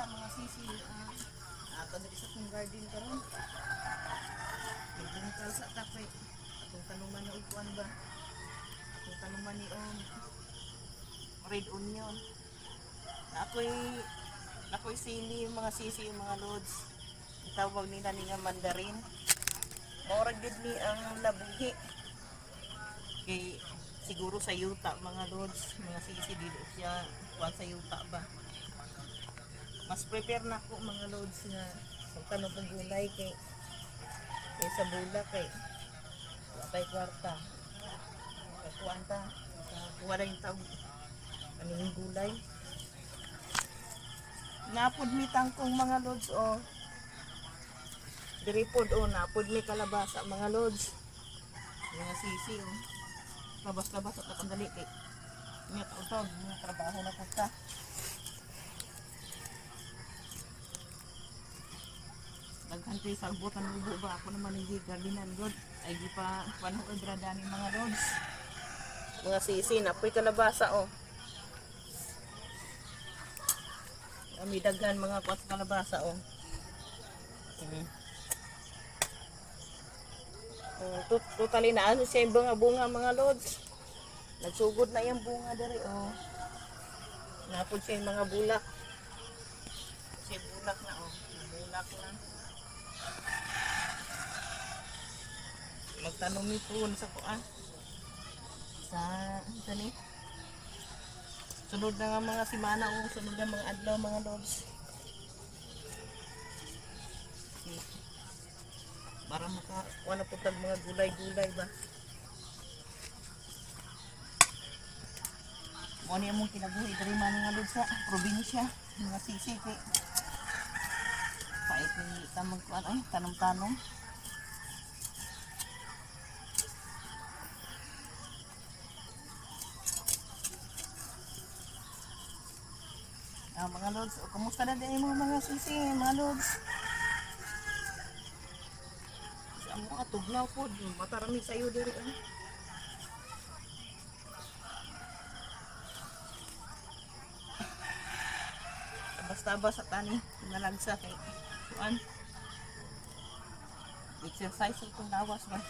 mga sisi. Ato na isa kong garden karon. Itong kalsa tapay. Itong tanuman na upuan ba? Itong tanuman ni red onion. Ako'y sili yung mga sisi yung mga lods. Itawag nila nga mandarin. Maurag gid ni ang labuhi. Kay siguro sa yuta mga lods, mga sisi dito siya kuan sa yuta ba. Mas prepare na ko mga lods nga magtanong ng gulay kay sa bulak kay watay kwarta. Kuan ta, kuha na yung tawag anong gulay. Napod mi tangkong mga lods o diripod o napod mi kalabasa mga lods. Mga sisi o. Labas-labas at nakandali kay may taon may trabaho na punta. Naghantay sa agbutan ng ubo ba ako naman hindi gardinan god ay di pa panuod radani mga lods. Mga sisi na po'y kalabasa o. May daghan mga kuwas kalabasa o. Totally na ano siya yung bunga mga lods. Nagsugod na yung bunga dari oh. Napod siya yung mga bulak. Siya bulak na oh. Bulak na. Magtanong ni po sa kuan. Sa ano ni? Sunod na nga mga simana o sunod na mga adlaw mga lods. Para makakuha na po tag mga gulay-gulay ba. Ano yung mong kinabuhi dari mga lods sa probinsya. Mga sisi kay pait ni tamang kuan ay tanong-tanong. Mga lods, kumusta na din yung mga sisi mga lods? Ang mga tugnaw po, matarami sa'yo diri. Basta-bas sa tani, nalagsa kay kuan. Exercise itong lawas ba?